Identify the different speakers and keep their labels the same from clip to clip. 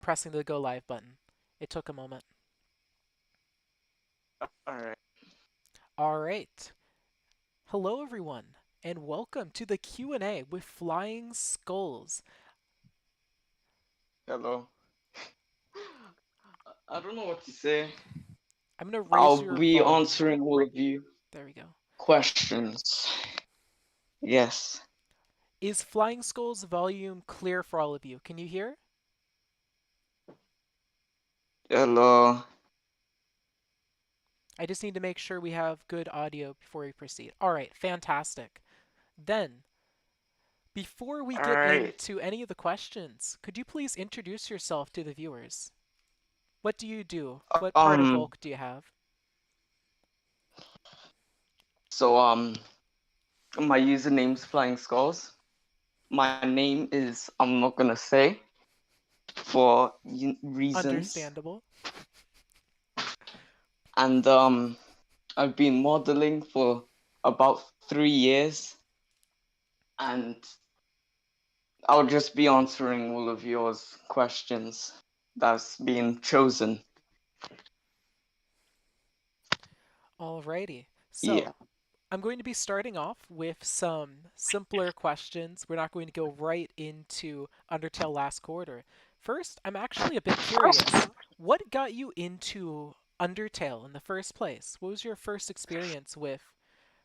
Speaker 1: pressing the go live button. It took a moment.
Speaker 2: All right.
Speaker 1: All right. Hello, everyone, and welcome to the Q&A with Flying Skulls.
Speaker 2: Hello. I don't know what to say.
Speaker 1: I'm going to raise
Speaker 2: I'll
Speaker 1: your
Speaker 2: be
Speaker 1: volume.
Speaker 2: answering all of you
Speaker 1: There we go.
Speaker 2: questions. Yes.
Speaker 1: Is Flying Skulls volume clear for all of you? Can you hear?
Speaker 2: Hello.
Speaker 1: I just need to make sure we have good audio before we proceed. All right, fantastic. Then, before we
Speaker 2: All
Speaker 1: get
Speaker 2: right.
Speaker 1: into any of the questions, could you please introduce yourself to the viewers? What do you do? What part of
Speaker 2: Um.
Speaker 1: bulk do you have?
Speaker 2: So my username's FlyingSkullz. My name is I'm not gonna say for reasons,
Speaker 1: Understandable.
Speaker 2: and I've been modeling for about 3 years, and I'll just be answering all of yours questions that's been chosen.
Speaker 1: Alrighty.
Speaker 2: Yeah.
Speaker 1: So, I'm going to be starting off with some simpler questions. We're not going to go right into Undertale Last Corridor. First, I'm actually a bit curious. What got you into Undertale in the first place? What was your first experience with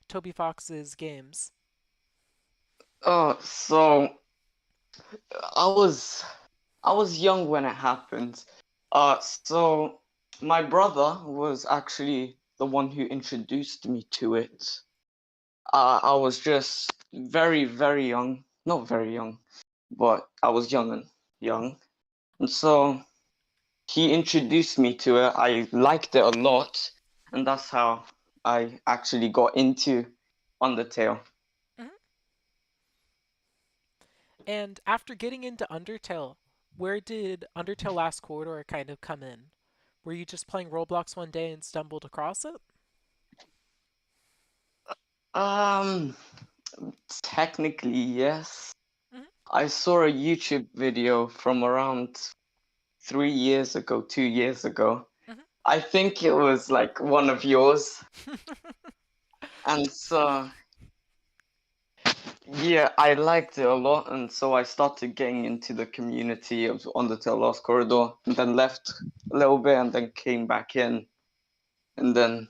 Speaker 1: Toby Fox's games?
Speaker 2: So I was I was young when it happened. So my brother was actually the one who introduced me to it. I was just very, very young. Not very young, but I was young. And so he introduced me to it. I liked it a lot, and that's how I actually got into Undertale.
Speaker 1: Mhm. And after getting into Undertale, where did Undertale Last Corridor kind of come in? Were you just playing Roblox one day and stumbled across it?
Speaker 2: Um, Technically, yes.
Speaker 1: Mhm.
Speaker 2: I saw a YouTube video from around 3 years ago, 2 years ago.
Speaker 1: Mhm.
Speaker 2: I think it was like one of yours. And so, yeah, I liked it a lot. And so I started getting into the community of Undertale Last Corridor, and then left a little bit and then came back in. And then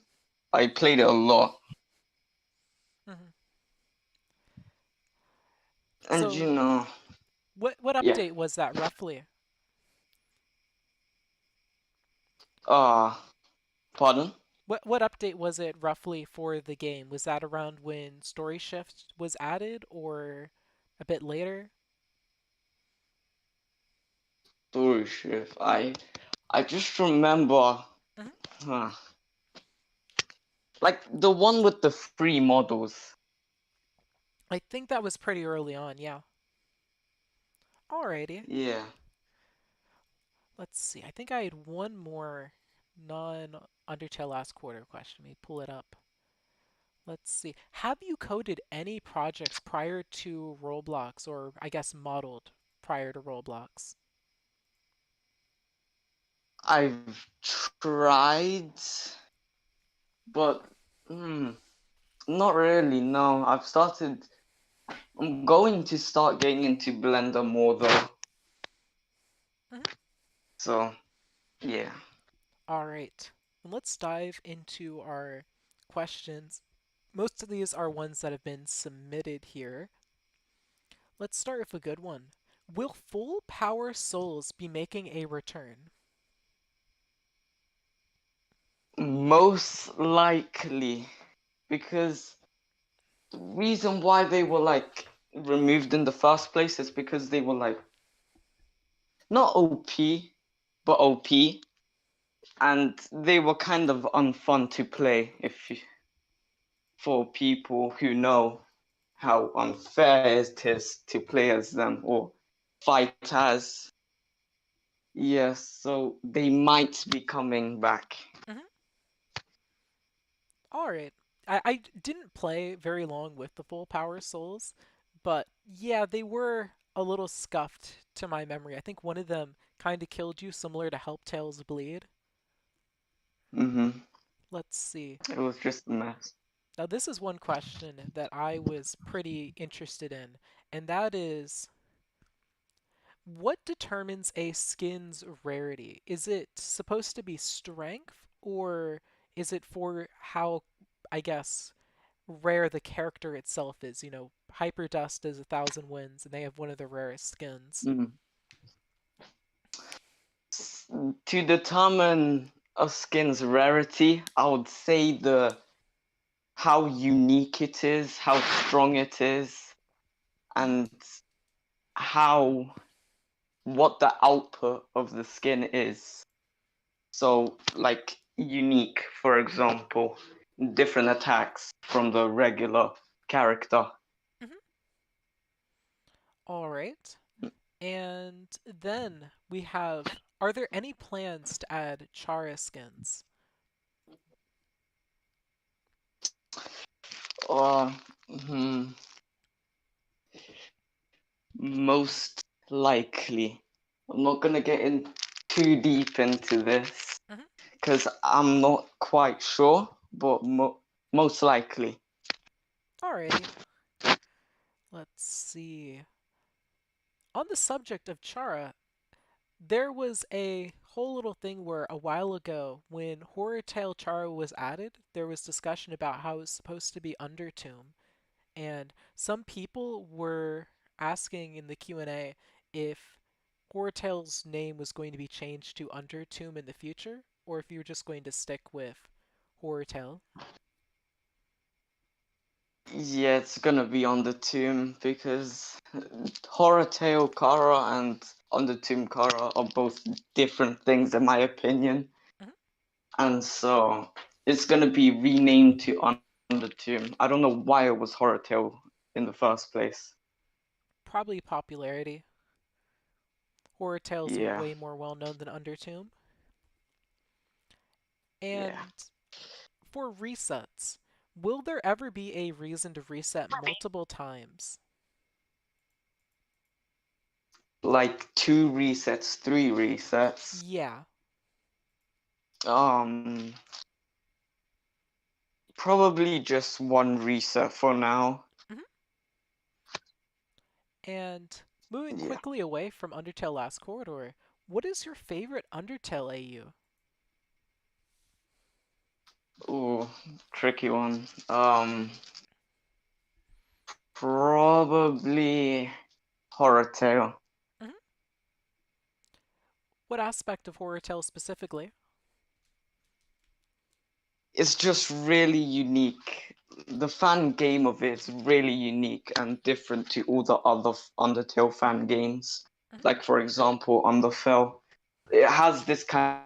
Speaker 2: I played it a lot.
Speaker 1: Mhm.
Speaker 2: And
Speaker 1: So, what
Speaker 2: yeah.
Speaker 1: update was that roughly?
Speaker 2: Uh, Pardon?
Speaker 1: What update was it roughly for the game? Was that around when Story Shift was added or a bit later?
Speaker 2: Story shift. I just remember.
Speaker 1: Mhm.
Speaker 2: Huh. Like the one with the free models.
Speaker 1: I think that was pretty early on, yeah. Alrighty.
Speaker 2: Yeah.
Speaker 1: Let's see. I think I had one more non Undertale Last Quarter question. Let me pull it up. Let's see. Have you coded any projects prior to Roblox, or I guess modeled prior to Roblox?
Speaker 2: I've tried, but not really. No, I'm going to start getting into Blender more though.
Speaker 1: Mhm.
Speaker 2: So yeah.
Speaker 1: All right. And let's dive into our questions. Most of these are ones that have been submitted here. Let's start with a good one. Will Full Power Souls be making a return?
Speaker 2: Most likely because the reason why they were like removed in the first place is because they were like not OP, but OP, and they were kind of unfun to play for people who know how unfair it is to play as them or fight as. Yes, so they might be coming back.
Speaker 1: Mhm. All right. I didn't play very long with the Full Power Souls, but yeah, they were a little scuffed to my memory. I think one of them kind of killed you, similar to Help Tales Bleed?
Speaker 2: Mm-hmm.
Speaker 1: Let's see.
Speaker 2: It was just a mess.
Speaker 1: Now, this is one question that I was pretty interested in, and that is what determines a skin's rarity? Is it supposed to be strength, or is it for how, I guess, rare the character itself is? Hyperdust is 1,000 wins, and they have one of the rarest skins.
Speaker 2: Mm. To determine a skin's rarity, I would say the how unique it is, how strong it is,
Speaker 1: Mhm,
Speaker 2: and how what the output of the skin is. So, like unique, for example, different attacks from the regular character.
Speaker 1: mhm. All right. And then we have, are there any plans to add Chara skins?
Speaker 2: Uh, hmm, most likely. I'm not gonna get in too deep into this
Speaker 1: Mhm.
Speaker 2: because I'm not quite sure, but most likely.
Speaker 1: Alrighty. Let's see. On the subject of Chara, there was a whole little thing where a while ago, when Horror Tale Chara was added, there was discussion about how it was supposed to be Undertomb, and some people were asking in the Q&A if Horror Tale's name was going to be changed to Undertomb in the future, or if you were just going to stick with Horror Tale.
Speaker 2: Yeah, it's gonna be on the tomb because Horror Tale Kara and On the Tomb Kara are both different things in my opinion.
Speaker 1: Mhm.
Speaker 2: And so it's gonna be renamed to On the Tomb. I don't know why it was Horror Tale in the first place.
Speaker 1: Probably popularity. Horror Tale's
Speaker 2: Yeah,
Speaker 1: way more well known than Undertomb.
Speaker 2: yeah.
Speaker 1: And for resets, will there ever be a reason to reset multiple times?
Speaker 2: Like 2 resets, 3 resets.
Speaker 1: Yeah.
Speaker 2: Um, Probably just one reset for now.
Speaker 1: Mhm. And moving
Speaker 2: Yeah.
Speaker 1: quickly away from Undertale Last Corridor, what is your favorite Undertale AU?
Speaker 2: Ooh, tricky one. Probably Horror Tale.
Speaker 1: Mhm. What aspect of Horror Tale specifically?
Speaker 2: It's just really unique. The fan game of it is really unique and different to all the other Undertale fan games.
Speaker 1: Mhm.
Speaker 2: Like for example, Undertale, it has this kind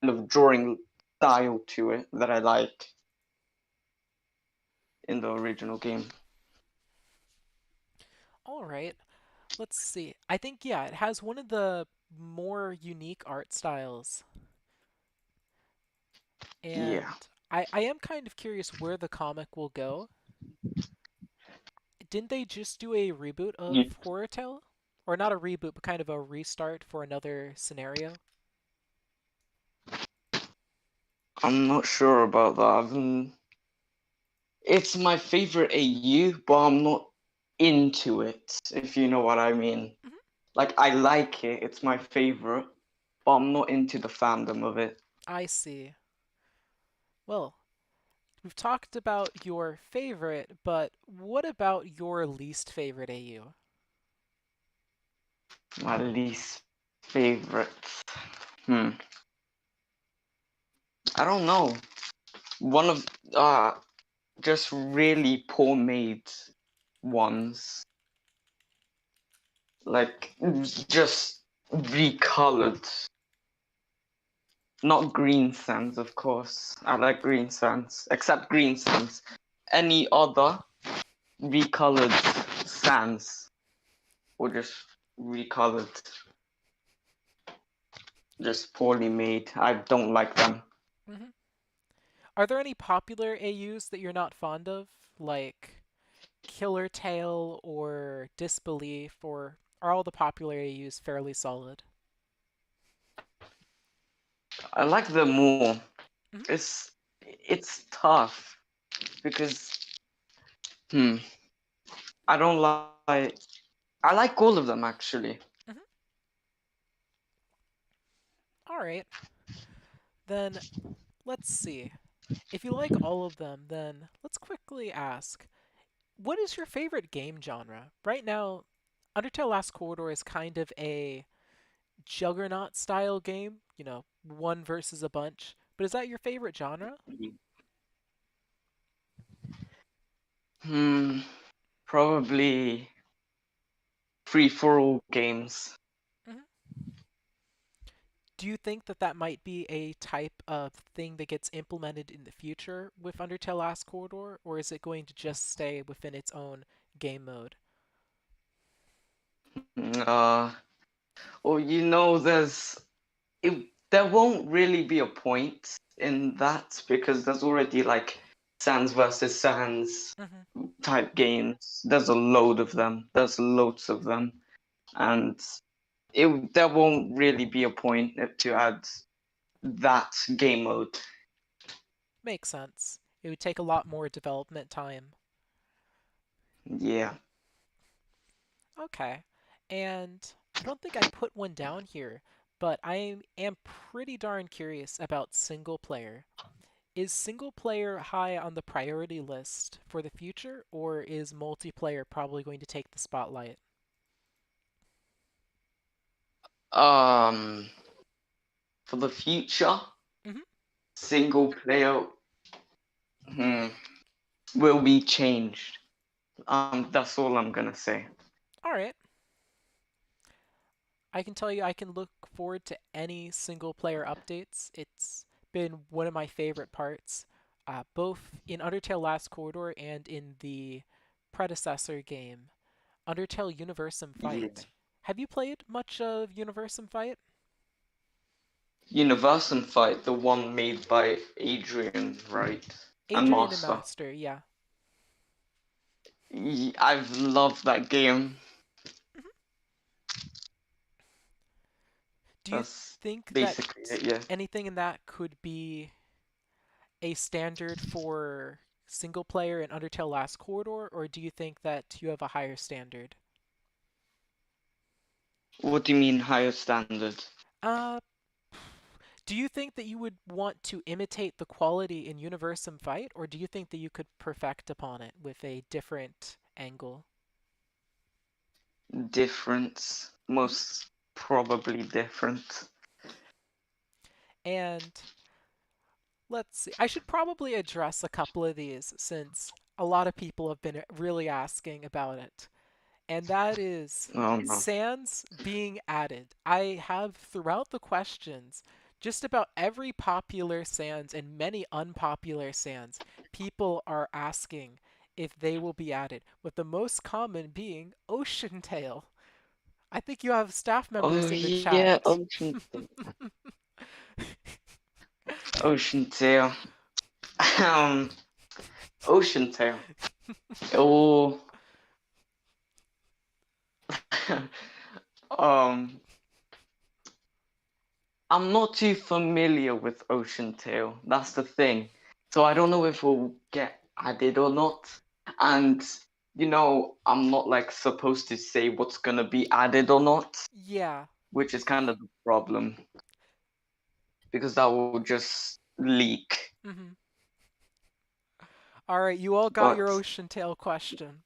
Speaker 2: of drawing style to it that I like in the original game.
Speaker 1: All right. Let's see. I think, yeah, it has one of the more unique art styles.
Speaker 2: Yeah.
Speaker 1: And I am kind of curious where the comic will go. Didn't they just do a reboot
Speaker 2: You,
Speaker 1: of Horror Tale? Or not a reboot, but kind of a restart for another scenario?
Speaker 2: I'm not sure about that. It's my favorite AU, but I'm not into it, if you know what I mean.
Speaker 1: Mhm.
Speaker 2: Like, I like it, it's my favorite, but I'm not into the fandom of it.
Speaker 1: I see. Well, we've talked about your favorite, but what about your least favorite AU?
Speaker 2: My least favorite. Hmm. I don't know. One of just really poor made ones. Like just recolored. Not green sands, of course. I like green sands. Except green sands. Any other recolored sands or just recolored, just poorly made. I don't like them.
Speaker 1: Mhm. Are there any popular AUs that you're not fond of? Like Killer Tale or Disbelief or Are all the popular AUs fairly solid?
Speaker 2: I like them more.
Speaker 1: Hmm.
Speaker 2: It's tough because hmm, I don't like. I like all of them actually.
Speaker 1: Hmm. All right. Then let's see. If you like all of them, then let's quickly ask, what is your favorite game genre? Right now, Undertale Last Corridor is kind of a juggernaut style game, one versus a bunch. But is that your favorite genre?
Speaker 2: Hmm, probably free for all games.
Speaker 1: Hmm. Do you think that that might be a type of thing that gets implemented in the future with Undertale Last Corridor, or is it going to just stay within its own game mode?
Speaker 2: Uh, well, there's there won't really be a point in that because there's already like Sans versus Sans
Speaker 1: Hmm.
Speaker 2: type games. There's a load of them. There's loads of them, and there won't really be a point to add that game mode.
Speaker 1: Makes sense. It would take a lot more development time.
Speaker 2: Yeah.
Speaker 1: Okay. And I don't think I put one down here, but I am pretty darn curious about single player. Is single player high on the priority list for the future, or is multiplayer probably going to take the spotlight?
Speaker 2: Um, for the future,
Speaker 1: Hmm.
Speaker 2: single player hmm, will be changed. That's all I'm gonna say.
Speaker 1: All right. I can tell you I can look forward to any single player updates. It's been one of my favorite parts, both in Undertale Last Corridor and in the predecessor game, Undertale Universum
Speaker 2: Yeah.
Speaker 1: Fight. Have you played much of Universum Fight?
Speaker 2: Universum Fight, the one made by Adrian, right? And
Speaker 1: Adrian and
Speaker 2: Master.
Speaker 1: Master, yeah.
Speaker 2: I've loved that game.
Speaker 1: Mhm. Do you
Speaker 2: That's
Speaker 1: think that
Speaker 2: basically it, yeah.
Speaker 1: anything in that could be a standard for single player in Undertale Last Corridor, or do you think that you have a higher standard?
Speaker 2: What do you mean higher standard?
Speaker 1: Uh, do you think that you would want to imitate the quality in Universum Fight, or do you think that you could perfect upon it with a different angle?
Speaker 2: Difference.
Speaker 1: Mhm.
Speaker 2: Most probably different.
Speaker 1: And let's see, I should probably address a couple of these since a lot of people have been really asking about it. And that is
Speaker 2: Oh no.
Speaker 1: sans being added. I have throughout the questions just about every popular sans and many unpopular sans. People are asking if they will be added, with the most common being Ocean Tail. I think you have staff
Speaker 2: Oh
Speaker 1: members in the
Speaker 2: yeah,
Speaker 1: chat.
Speaker 2: Ocean Tail. Um, Ocean Tail. Oh, um, I'm not too familiar with Ocean Tail. That's the thing. So I don't know if we'll get added or not. And I'm not like supposed to say what's gonna be added or not,
Speaker 1: Yeah.
Speaker 2: which is kind of the problem because that will just leak.
Speaker 1: Hmm. All right, you all got your
Speaker 2: But
Speaker 1: Ocean Tail question.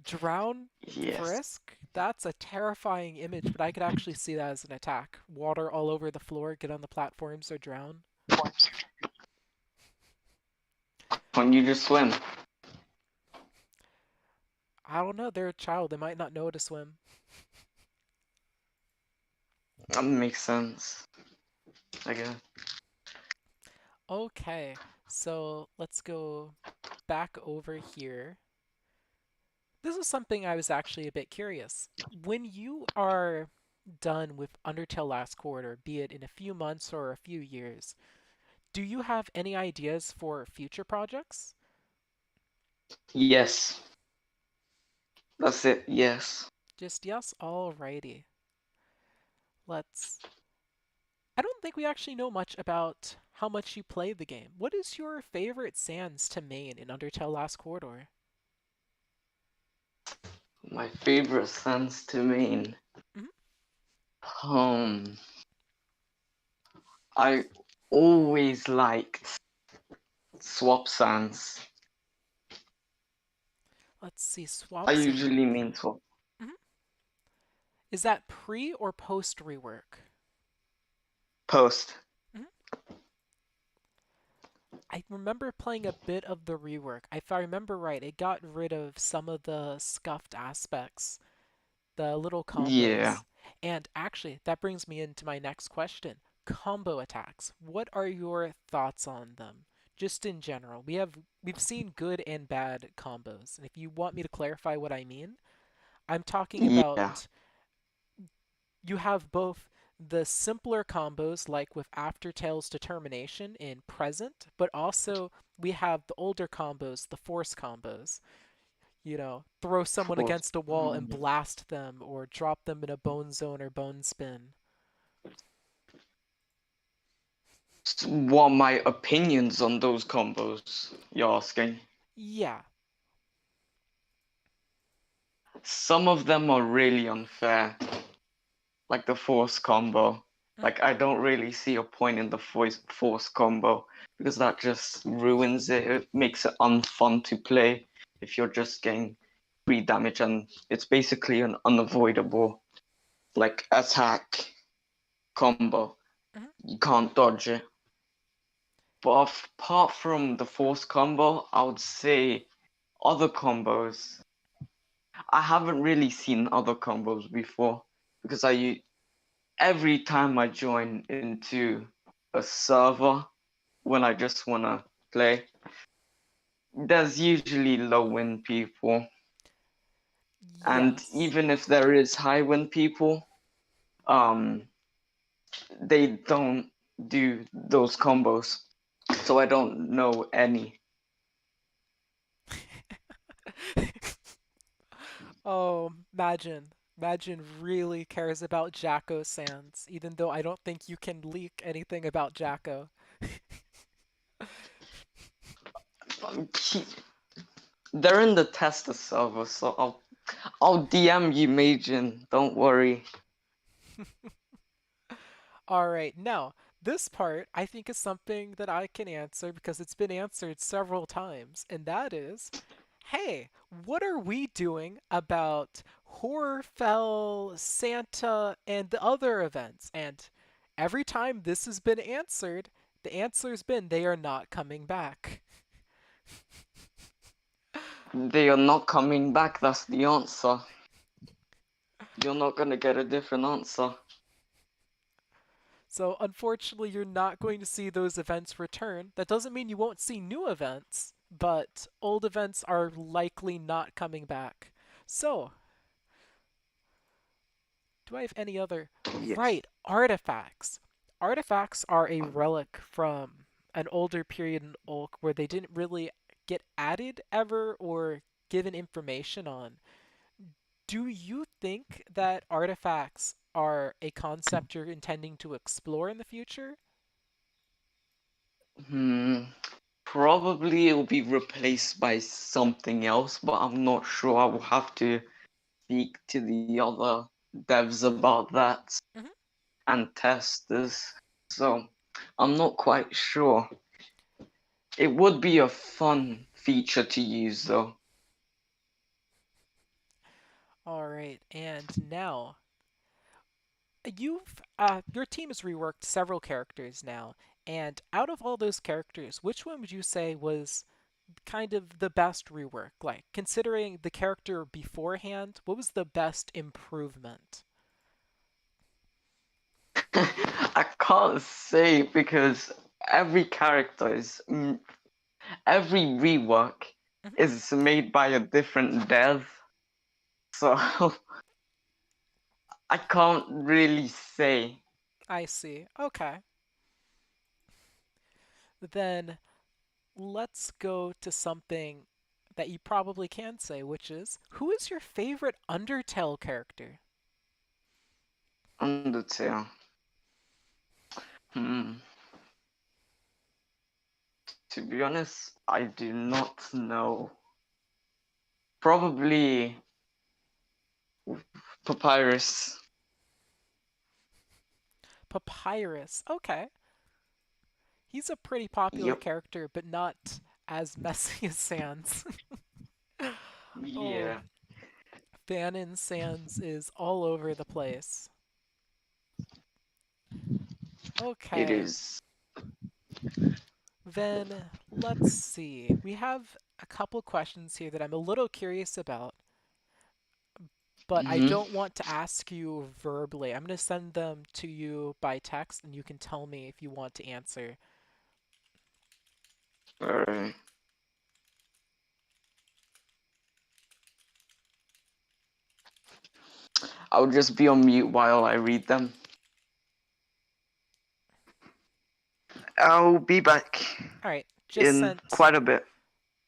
Speaker 1: Drown
Speaker 2: yes,
Speaker 1: Frisk? That's a terrifying image, but I could actually see that as an attack. Water all over the floor, get on the platforms or drown.
Speaker 2: can you just swim?
Speaker 1: I don't know, they're a child, they might not know how to swim.
Speaker 2: That makes sense. I guess.
Speaker 1: Okay, so let's go back over here. This is something I was actually a bit curious. When you are done with Undertale Last Corridor, be it in a few months or a few years, do you have any ideas for future projects?
Speaker 2: Yes. That's it. Yes.
Speaker 1: Just yes? Alrighty. Let's. I don't think we actually know much about how much you play the game. What is your favorite sands to main in Undertale Last Corridor?
Speaker 2: My favorite sense to mean.
Speaker 1: Mhm.
Speaker 2: Um, I always liked swap sands.
Speaker 1: Let's see,
Speaker 2: I
Speaker 1: swap sands.
Speaker 2: usually mean swap
Speaker 1: Mhm. Is that pre or post rework?
Speaker 2: post.
Speaker 1: Mhm. I remember playing a bit of the rework. If I remember right, it got rid of some of the scuffed aspects, the little
Speaker 2: Yeah,
Speaker 1: combos. And actually, that brings me into my next question. Combo attacks. What are your thoughts on them? Just in general. We've seen good and bad combos. And if you want me to clarify what I mean, I'm talking
Speaker 2: yeah,
Speaker 1: about you have both the simpler combos like with Aftertale's Determination in present, but also we have the older combos, the force combos. Throw someone
Speaker 2: force.
Speaker 1: against a wall and blast them, or drop them in a bone zone or bone spin.
Speaker 2: What my opinions on those combos? You're asking.
Speaker 1: Yeah.
Speaker 2: Some of them are really unfair, like the force combo.
Speaker 1: Mhm.
Speaker 2: Like I don't really see a point in the force combo because that just ruins it. It makes it unfun to play if you're just getting free damage and it's basically an unavoidable like attack combo.
Speaker 1: Mhm.
Speaker 2: You can't dodge it. But apart from the force combo, I would say other combos. I haven't really seen other combos before because every time I join into a server when I just wanna play, there's usually low win people, and
Speaker 1: Yes.
Speaker 2: even if there is high win people, um, they don't do those combos, so I don't know any.
Speaker 1: Oh, Imagine. Imagine really cares about Jacko Sands, even though I don't think you can leak anything about Jacko.
Speaker 2: They're in the tester server, so I'll DM you, Majin. Don't worry.
Speaker 1: All right, now, this part I think is something that I can answer because it's been answered several times, and that is, hey, what are we doing about Horfell, Santa, and the other events? And every time this has been answered, the answer's been they are not coming back.
Speaker 2: They are not coming back. That's the answer. You're not gonna get a different answer.
Speaker 1: So, unfortunately, you're not going to see those events return. That doesn't mean you won't see new events, but old events are likely not coming back. So, do I have any other?
Speaker 2: Yes.
Speaker 1: Right, artifacts. Artifacts are a relic from an older period in Ulk where they didn't really get added ever or given information on. Do you think that artifacts are a concept you're intending to explore in the future?
Speaker 2: Hmm. Probably it will be replaced by something else, but I'm not sure. I will have to speak to the other devs about that
Speaker 1: Mhm.
Speaker 2: and testers. So I'm not quite sure. It would be a fun feature to use though.
Speaker 1: All right, and now your team has reworked several characters now, and out of all those characters, which one would you say was kind of the best rework? Like considering the character beforehand, what was the best improvement?
Speaker 2: I can't say because every character every rework
Speaker 1: Mhm.
Speaker 2: is made by a different dev, so I can't really say.
Speaker 1: I see. Okay. Then let's go to something. that you probably can say, which is, who is your favorite Undertale character?
Speaker 2: Undertale. Hmm. To be honest, I do not know. Probably Papyrus.
Speaker 1: Papyrus. Okay. He's a pretty popular
Speaker 2: Yep.
Speaker 1: character, but not as messy as Sans. Oh,
Speaker 2: Yeah,
Speaker 1: Fanon Sans is all over the place.
Speaker 2: it
Speaker 1: Okay,
Speaker 2: is.
Speaker 1: then let's see. We have a couple questions here that I'm a little curious about, but I
Speaker 2: Mm-hmm.
Speaker 1: don't want to ask you verbally. I'm going to send them to you by text, and you can tell me if you want to answer.
Speaker 2: Alright. I'll just be on mute while I read them. I'll be back
Speaker 1: All right, just
Speaker 2: in
Speaker 1: sent
Speaker 2: quite a bit.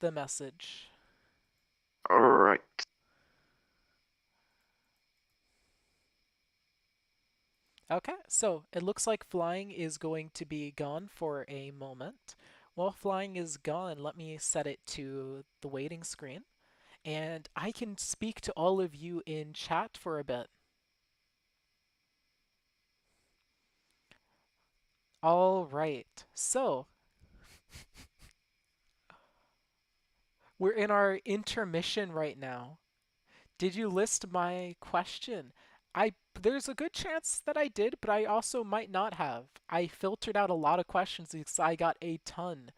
Speaker 1: the message.
Speaker 2: Alright.
Speaker 1: Okay, so it looks like flying is going to be gone for a moment. While flying is gone, let me set it to the waiting screen, and I can speak to all of you in chat for a bit. All right, so we're in our intermission right now. Did you list my question? There's a good chance that I did, but I also might not have. I filtered out a lot of questions because I got a ton.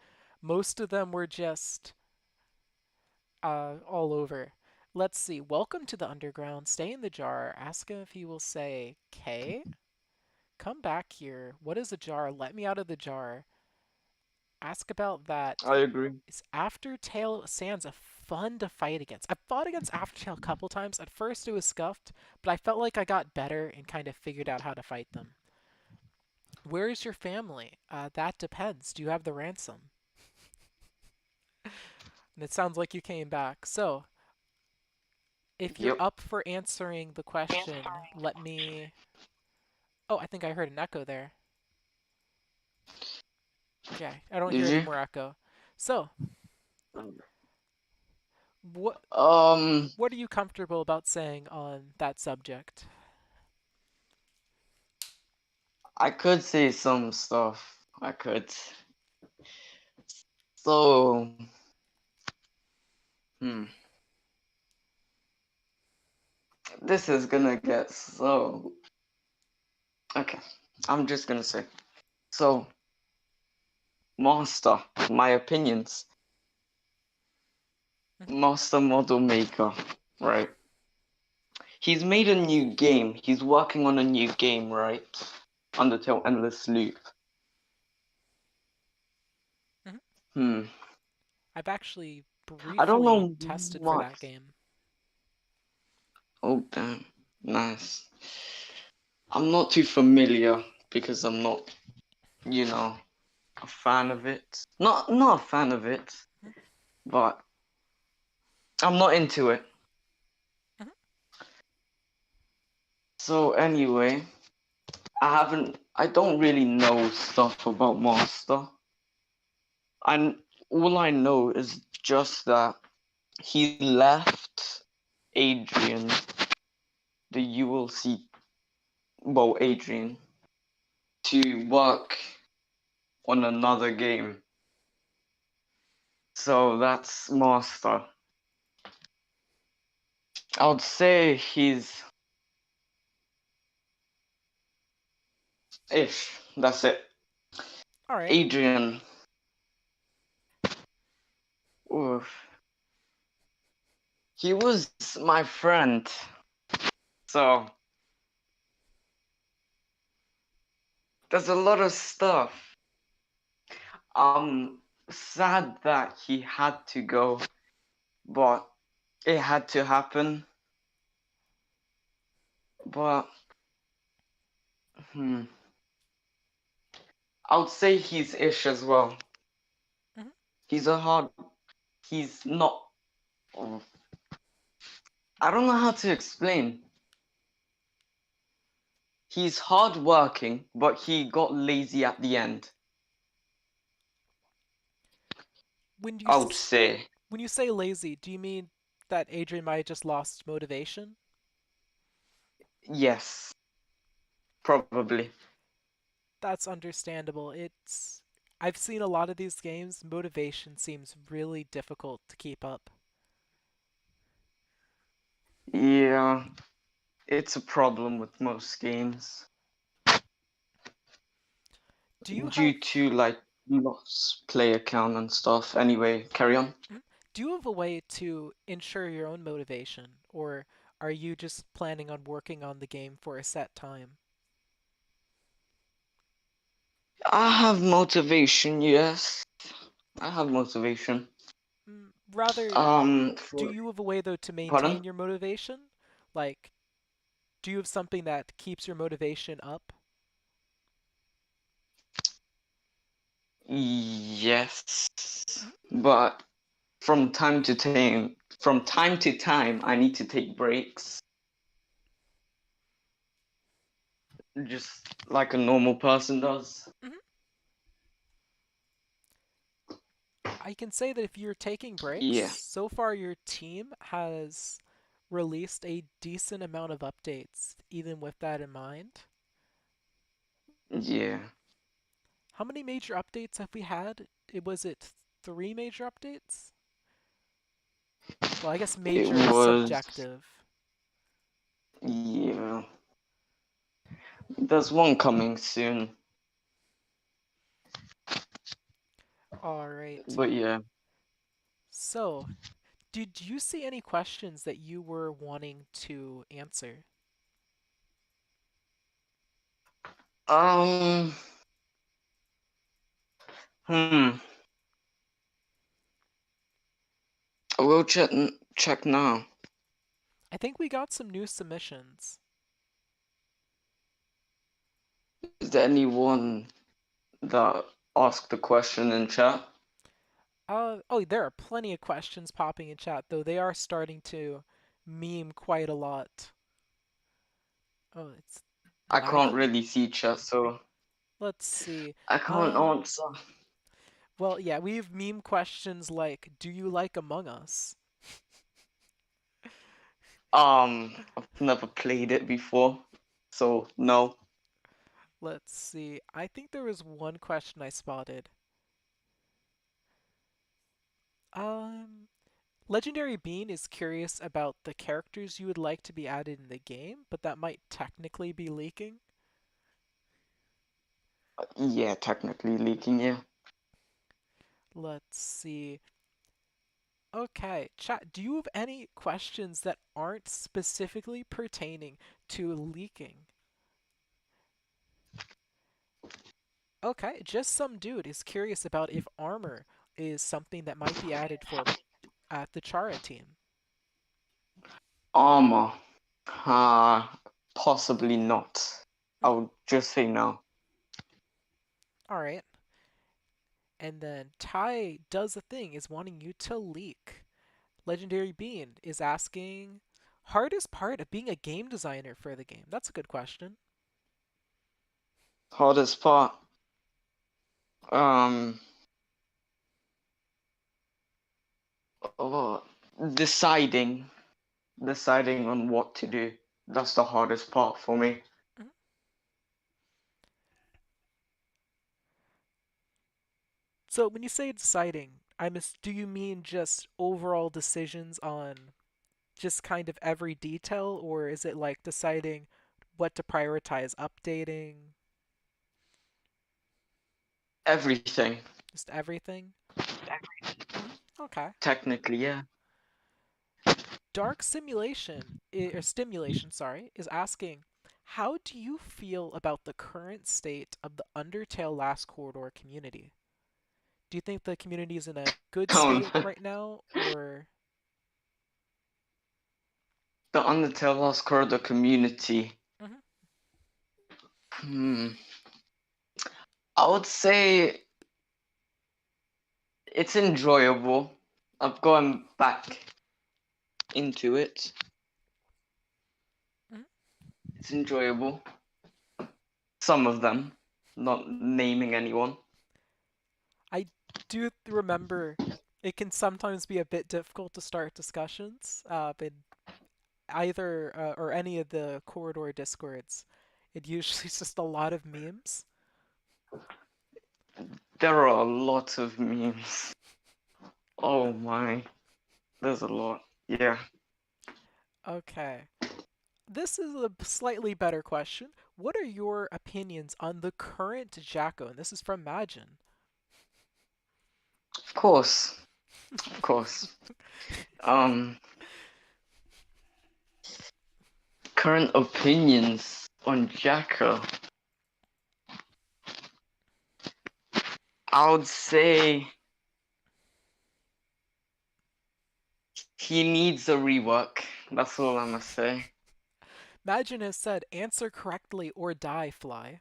Speaker 1: Most of them were just all over. Let's see. Welcome to the underground. Stay in the jar. Ask him if he will say K. Come back here. What is a jar? Let me out of the jar. Ask about that.
Speaker 2: I agree.
Speaker 1: Is Aftertail Sans a fun to fight against? I've fought against Aftertail a couple times. At first it was scuffed, but I felt like I got better and kind of figured out how to fight them. Where is your family? That depends. Do you have the ransom? And it sounds like you came back. So, if you're
Speaker 2: Yep.
Speaker 1: up for answering the question, let me. Oh, I think I heard an echo there. Okay, I don't hear
Speaker 2: Did
Speaker 1: any
Speaker 2: you?
Speaker 1: more echo. So, what
Speaker 2: Um,
Speaker 1: what are you comfortable about saying on that subject?
Speaker 2: I could say some stuff. I could. So, hmm. This is gonna get so. Okay. I'm just gonna say. So, Master, my opinions.
Speaker 1: Mhm,
Speaker 2: Master Model Maker, right? He's made a new game. He's working on a new game, right? Undertale Endless Loop.
Speaker 1: mhm.
Speaker 2: Hmm.
Speaker 1: I've actually
Speaker 2: I don't
Speaker 1: briefly
Speaker 2: know
Speaker 1: tested for
Speaker 2: much.
Speaker 1: that game.
Speaker 2: Oh, damn. Nice. I'm not too familiar because I'm not, a fan of it. Not a fan of it,
Speaker 1: Mhm,
Speaker 2: but I'm not into it.
Speaker 1: mhm,
Speaker 2: So anyway, I don't really know stuff about Master. And all I know is just that he left Adrian, the ULC, well, Adrian, to work on another game. So that's Master. I would say he's ish. That's it.
Speaker 1: All right.
Speaker 2: Adrian. Oof. He was my friend. So there's a lot of stuff. I'm sad that he had to go, but it had to happen. But hmm, I would say he's ish as well.
Speaker 1: Mhm,
Speaker 2: He's a hard. He's not. I don't know how to explain. He's hardworking, but he got lazy at the end.
Speaker 1: When you
Speaker 2: I would say
Speaker 1: when you say lazy, do you mean that Adrian might have just lost motivation?
Speaker 2: yes, probably.
Speaker 1: That's understandable. I've seen a lot of these games, motivation seems really difficult to keep up.
Speaker 2: Yeah, it's a problem with most games
Speaker 1: Do you have
Speaker 2: due to like lost player count and stuff. Anyway, carry on.
Speaker 1: mhm. Do you have a way to ensure your own motivation, or are you just planning on working on the game for a set time?
Speaker 2: I have motivation, yes. I have motivation.
Speaker 1: Rather, do
Speaker 2: For
Speaker 1: you have a way though to
Speaker 2: pardon?
Speaker 1: maintain your motivation? Like, do you have something that keeps your motivation up?
Speaker 2: Yes,
Speaker 1: Mhm.
Speaker 2: but from time to time, I need to take breaks, just like a normal person does.
Speaker 1: Mhm. I can say that if you're taking breaks,
Speaker 2: Yeah,
Speaker 1: so far your team has released a decent amount of updates, even with that in mind.
Speaker 2: yeah.
Speaker 1: How many major updates have we had? Was it three major updates? Well, I guess
Speaker 2: It
Speaker 1: major is
Speaker 2: was,
Speaker 1: subjective.
Speaker 2: yeah. There's one coming soon,
Speaker 1: All right.
Speaker 2: but yeah.
Speaker 1: So, did you see any questions that you were wanting to answer?
Speaker 2: Um, hmm. We'll check now.
Speaker 1: I think we got some new submissions.
Speaker 2: Is there anyone that asked the question in chat?
Speaker 1: Oh, there are plenty of questions popping in chat, though they are starting to meme quite a lot. Oh, it's
Speaker 2: I can't
Speaker 1: lagging?
Speaker 2: really see chat, so
Speaker 1: Let's see.
Speaker 2: I can't
Speaker 1: Um,
Speaker 2: answer.
Speaker 1: well, yeah, we have meme questions like, do you like Among Us?
Speaker 2: I've never played it before, so no.
Speaker 1: Let's see. I think there was one question I spotted. Um, Legendary Bean is curious about the characters you would like to be added in the game, but that might technically be leaking.
Speaker 2: Yeah, technically leaking, yeah.
Speaker 1: Let's see. Okay, chat, do you have any questions that aren't specifically pertaining to leaking? Okay, just some dude is curious about if armor is something that might be added for at the Chara team.
Speaker 2: Armor. Possibly not. I
Speaker 1: Mhm.
Speaker 2: would just say no.
Speaker 1: All right. And then Ty does a thing is wanting you to leak. Legendary Bean is asking hardest part of being a game designer for the game. That's a good question.
Speaker 2: Hardest part. Um, oh, deciding, deciding on what to do. That's the hardest part for me.
Speaker 1: Mhm. So when you say deciding, do you mean just overall decisions on just kind of every detail, or is it like deciding what to prioritize, updating,
Speaker 2: Everything.
Speaker 1: just everything? Okay.
Speaker 2: Technically, yeah.
Speaker 1: Dark Simulation, or Stimulation, sorry, is asking, how do you feel about the current state of the Undertale Last Corridor community? Do you think the community is in a good
Speaker 2: Um,
Speaker 1: state right now, or
Speaker 2: the Undertale Last Corridor community.
Speaker 1: Mhm.
Speaker 2: Hmm. I would say it's enjoyable. I've gone back. into it.
Speaker 1: Mhm.
Speaker 2: It's enjoyable. Some of them, not naming anyone.
Speaker 1: I do remember it can sometimes be a bit difficult to start discussions, but either or any of the corridor discords, it usually is just a lot of memes.
Speaker 2: There are a lot of memes. Oh my, there's a lot. Yeah.
Speaker 1: Okay. This is a slightly better question. What are your opinions on the current Jacko? And this is from Magin.
Speaker 2: Of course. Of course. Um, Current opinions on Jacko. I would say he needs a rework. That's all I'm gonna say.
Speaker 1: Magin has said, answer correctly or die, Fly.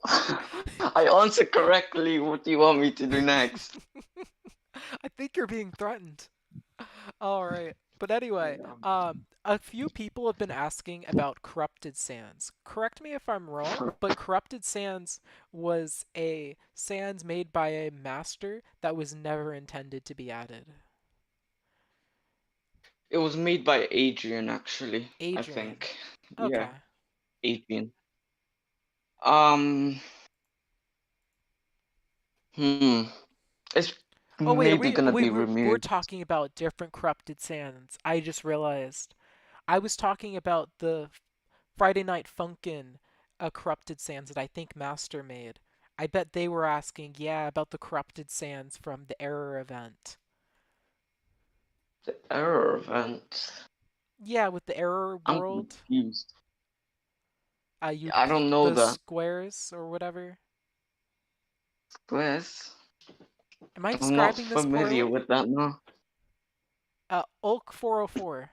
Speaker 2: I answered correctly. What do you want me to do next?
Speaker 1: I think you're being threatened. All right. But anyway, a few people have been asking about Corrupted Sands. Correct me if I'm wrong, but Corrupted Sands was a sands made by a master that was never intended to be added.
Speaker 2: It was made by Adrian, actually. I
Speaker 1: Adrian.
Speaker 2: think. Yeah,
Speaker 1: Okay.
Speaker 2: Adrian. Um. Hmm. It's
Speaker 1: Oh wait,
Speaker 2: maybe gonna be
Speaker 1: we're
Speaker 2: removed.
Speaker 1: talking about different Corrupted Sands. I just realized. I was talking about the Friday Night Funkin' Corrupted Sands that I think Master made. I bet they were asking, yeah, about the Corrupted Sands from the Error event.
Speaker 2: The error event.
Speaker 1: Yeah, with the Error
Speaker 2: I'm
Speaker 1: world,
Speaker 2: confused.
Speaker 1: you
Speaker 2: I don't know
Speaker 1: the
Speaker 2: that.
Speaker 1: squares or whatever.
Speaker 2: Quest.
Speaker 1: Am I
Speaker 2: I'm not
Speaker 1: describing this
Speaker 2: familiar
Speaker 1: poorly?
Speaker 2: with that now.
Speaker 1: Ulk 404.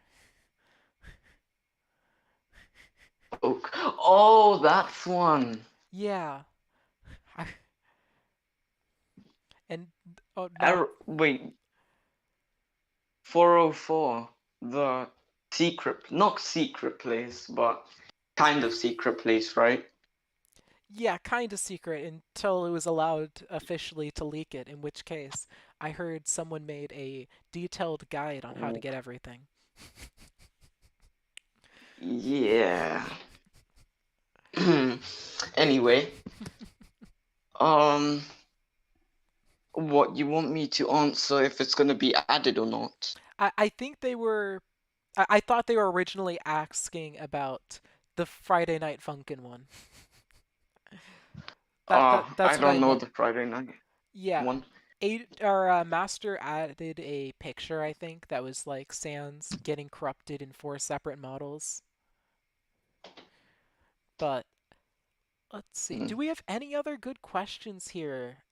Speaker 2: Oak. Oh, that's one.
Speaker 1: Yeah, I, and oh now,
Speaker 2: Error. Wait. 404. The secret, not secret place, but kind of secret place, right?
Speaker 1: yeah, kind of secret until it was allowed officially to leak it. In which case, I heard someone made a detailed guide on how to get everything.
Speaker 2: Yeah. Anyway, um, what you want me to answer if it's gonna be added or not?
Speaker 1: I think they were. I thought they were originally asking about the Friday Night Funkin' one.
Speaker 2: I
Speaker 1: That's what I
Speaker 2: don't know
Speaker 1: meant.
Speaker 2: the Friday night
Speaker 1: Yeah,
Speaker 2: one.
Speaker 1: Master added a picture, I think, that was like Sans getting corrupted in four separate models. But let's see.
Speaker 2: Hmm.
Speaker 1: Do we have any other good questions here?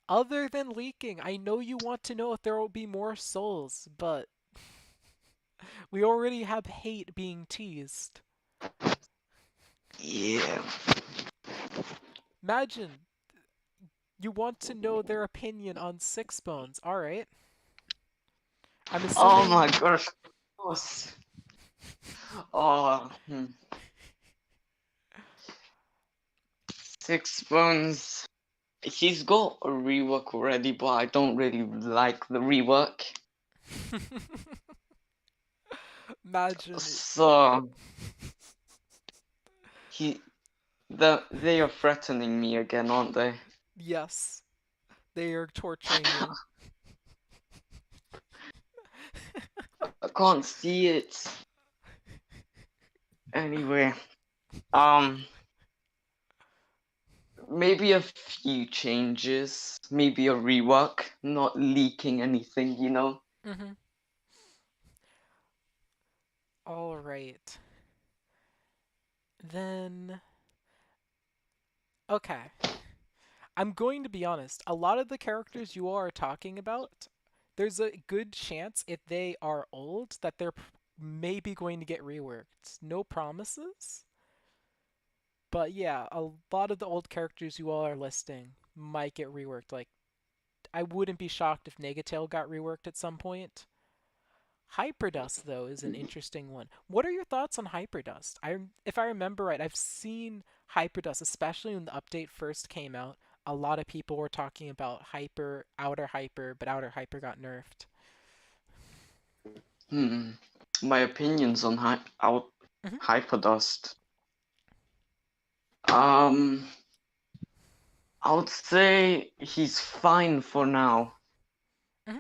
Speaker 1: Other than leaking, I know you want to know if there will be more souls, but we already have hate being teased.
Speaker 2: Yeah.
Speaker 1: Imagine you want to know their opinion on Six Bones. All right. I'm
Speaker 2: Oh
Speaker 1: assuming.
Speaker 2: my gosh. Of course. Oh, 6 Bones. He's got a rework already, but I don't really like the rework.
Speaker 1: Imagine it.
Speaker 2: So he, they are threatening me again, aren't they?
Speaker 1: Yes, they are torturing you.
Speaker 2: I can't see it. Anyway, um, maybe a few changes, maybe a rework, not leaking anything, you know?
Speaker 1: Mhm. All right. Then okay. I'm going to be honest. A lot of the characters you are talking about, there's a good chance if they are old that they're maybe going to get reworked. No promises, but yeah, a lot of the old characters you all are listing might get reworked. Like I wouldn't be shocked if Negatail got reworked at some point. Hyperdust, though, is an interesting one. What are your thoughts on Hyperdust? If I remember right, I've seen Hyperdust, especially when the update first came out. A lot of people were talking about Hyper, Outer Hyper, but Outer Hyper got nerfed.
Speaker 2: Hmm. My opinions on
Speaker 1: Hmm.
Speaker 2: Hyperdust. Um, I would say he's fine for now.
Speaker 1: Hmm.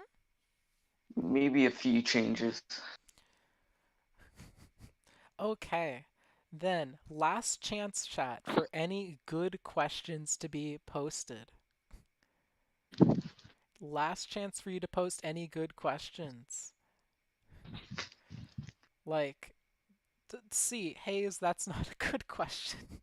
Speaker 2: Maybe a few changes.
Speaker 1: Okay. Then, last chance chat for any good questions to be posted. Last chance for you to post any good questions. Like, see, Hayes, that's not a good question.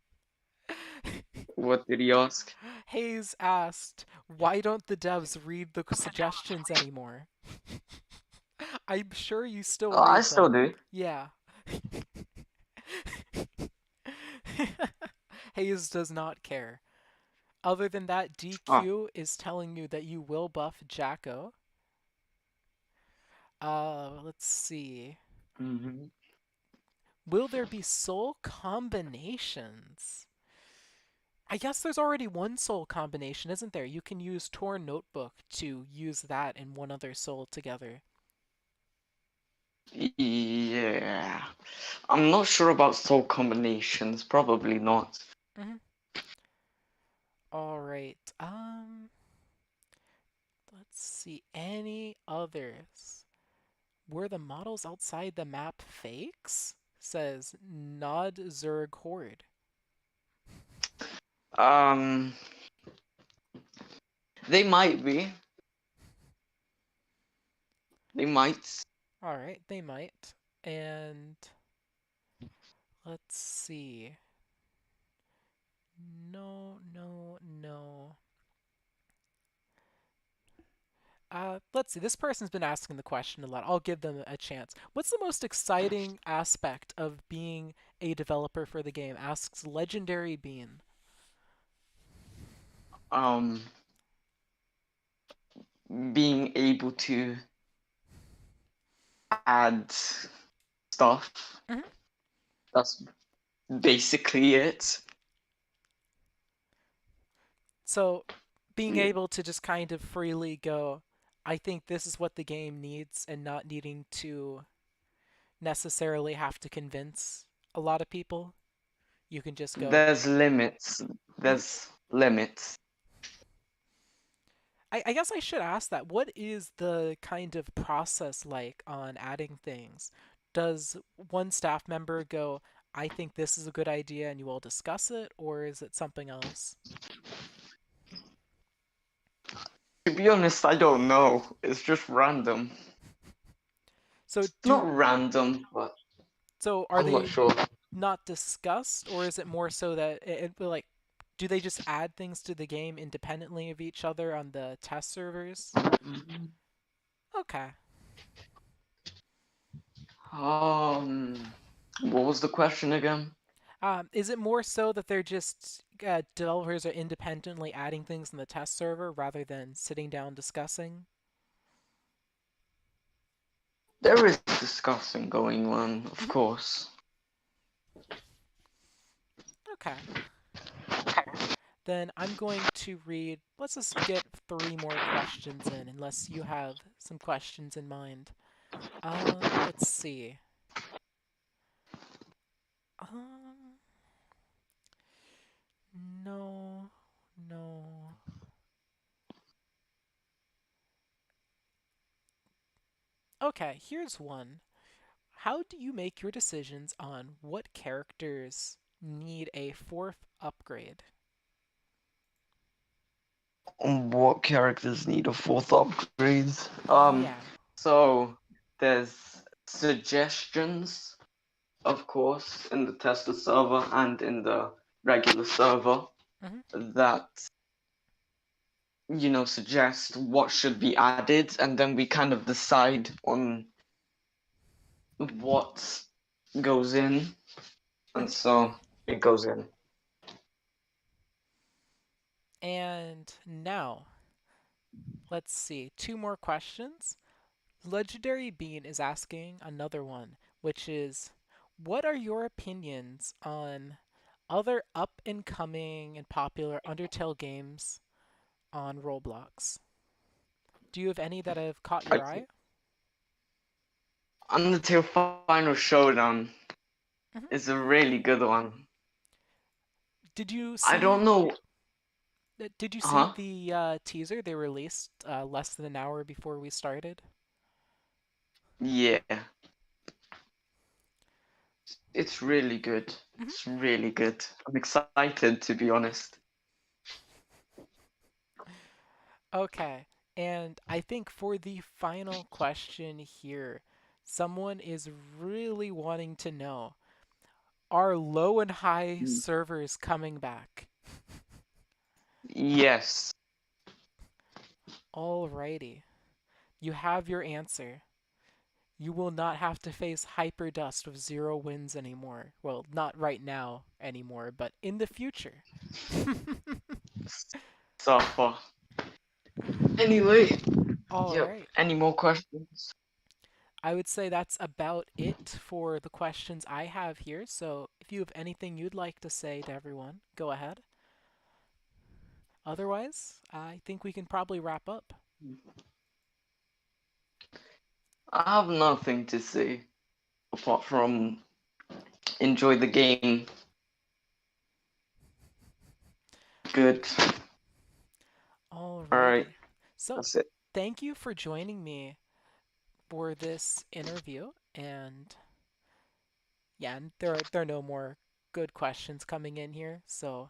Speaker 2: What did he ask?
Speaker 1: Hayes asked, why don't the devs read the suggestions anymore? I'm sure you still
Speaker 2: Oh, I
Speaker 1: read
Speaker 2: still
Speaker 1: them.
Speaker 2: do.
Speaker 1: Yeah. Hayes does not care. Other than that,
Speaker 2: Oh.
Speaker 1: DQ is telling you that you will buff Jacko. Let's see.
Speaker 2: Hmm.
Speaker 1: Will there be soul combinations? I guess there's already one soul combination, isn't there? You can use Torn Notebook to use that and one other soul together.
Speaker 2: Yeah. I'm not sure about soul combinations. Probably not.
Speaker 1: Hmm. All right. Let's see. Any others? Were the models outside the map fakes? Says Nod Zerg Horde.
Speaker 2: Um, they might be. They might.
Speaker 1: All right, they might. And let's see. No, no, no. Let's see. This person's been asking the question a lot. I'll give them a chance. What's the most exciting aspect of being a developer for the game? Asks Legendary Bean.
Speaker 2: Um, being able to add stuff.
Speaker 1: Hmm.
Speaker 2: That's basically it.
Speaker 1: So, being
Speaker 2: Yeah.
Speaker 1: able to just kind of freely go, I think this is what the game needs, and not needing to necessarily have to convince a lot of people. You can just go.
Speaker 2: There's limits.
Speaker 1: Mhm.
Speaker 2: There's limits.
Speaker 1: I guess I should ask that. What is the kind of process like on adding things? Does one staff member go, I think this is a good idea, and you all discuss it, or is it something else?
Speaker 2: To be honest, I don't know. It's just random.
Speaker 1: So
Speaker 2: Not
Speaker 1: do
Speaker 2: random, but
Speaker 1: so are
Speaker 2: I'm not
Speaker 1: they
Speaker 2: sure.
Speaker 1: not discussed, or is it more so that like do they just add things to the game independently of each other on the test servers? Okay.
Speaker 2: Um, what was the question again?
Speaker 1: Is it more so that they're just developers are independently adding things in the test server rather than sitting down discussing?
Speaker 2: There is discussing going on, of
Speaker 1: Mhm.
Speaker 2: course.
Speaker 1: Okay. Then I'm going to read. Let's just get three more questions in, unless you have some questions in mind. Let's see. Um, no, no. Okay, here's one. How do you make your decisions on what characters need a fourth upgrade?
Speaker 2: What characters need a fourth upgrade?
Speaker 1: Yeah.
Speaker 2: So there's suggestions, of course, in the tester server and in the regular server
Speaker 1: Hmm.
Speaker 2: that suggest what should be added, and then we kind of decide on what goes in, and
Speaker 1: Hmm.
Speaker 2: so it goes in.
Speaker 1: And now, Let's see. Two more questions. Legendary Bean is asking another one, which is what are your opinions on other up and coming and popular Undertale games on Roblox? Do you have any that have caught
Speaker 2: I
Speaker 1: your eye?
Speaker 2: Undertale Final Showdown
Speaker 1: hmm
Speaker 2: is a really good one.
Speaker 1: Did you
Speaker 2: I don't
Speaker 1: see
Speaker 2: know.
Speaker 1: did you see
Speaker 2: Huh?
Speaker 1: the teaser they released less than an hour before we started?
Speaker 2: Yeah, it's really good.
Speaker 1: hmm
Speaker 2: It's really good. I'm excited to be honest.
Speaker 1: Okay. And I think for the final question here, someone is really wanting to know, are low and high
Speaker 2: Mm.
Speaker 1: servers coming back?
Speaker 2: Yes.
Speaker 1: Alrighty. You have your answer. You will not have to face Hyperdust with 0 wins anymore. Well, not right now anymore, but in the future.
Speaker 2: Suffer. Anyway, yep.
Speaker 1: Alright.
Speaker 2: Any more questions?
Speaker 1: I would say that's about it for the questions I have here. So if you have anything you'd like to say to everyone, go ahead. Otherwise, I think we can probably wrap up.
Speaker 2: I have nothing to say apart from enjoy the game. Good. All right.
Speaker 1: Alrighty. So,
Speaker 2: That's it.
Speaker 1: thank you for joining me for this interview. And yeah, and there are no more good questions coming in here. So,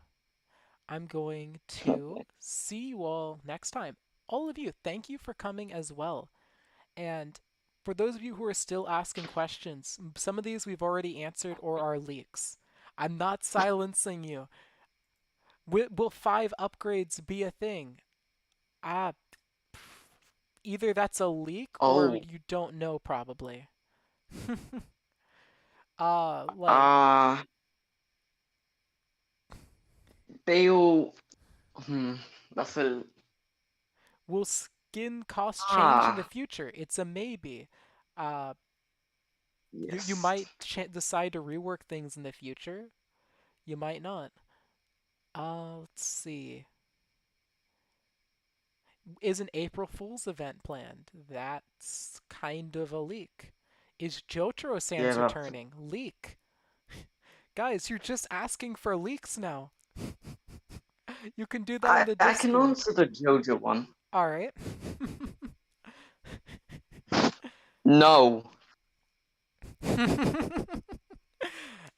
Speaker 1: I'm going to see you all next time. All of you, thank you for coming as well. And for those of you who are still asking questions, some of these we've already answered or are leaks. I'm not silencing you. Will 5 upgrades be a thing? Ah, either that's a leak or
Speaker 2: Oh.
Speaker 1: you don't know, probably. Like,
Speaker 2: Uh they all hmm, that's a
Speaker 1: will skin cost change in the
Speaker 2: ah
Speaker 1: future? It's a maybe. Uh, you
Speaker 2: yes.
Speaker 1: might decide to rework things in the future. You might not. Let's see. Is an April Fool's event planned? That's kind of a leak. Is Jotaro
Speaker 2: Yeah,
Speaker 1: Sans
Speaker 2: that's
Speaker 1: returning? Leak. Guys, you're just asking for leaks now. You can do that in the
Speaker 2: I can
Speaker 1: Discord.
Speaker 2: answer the Jojo one.
Speaker 1: Alright.
Speaker 2: No.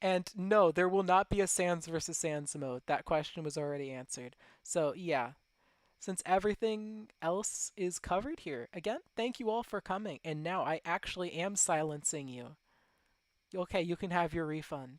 Speaker 1: And no, there will not be a Sans versus Sans mode. That question was already answered. So, yeah, since everything else is covered here, again, thank you all for coming. And now I actually am silencing you. Okay, you can have your refund.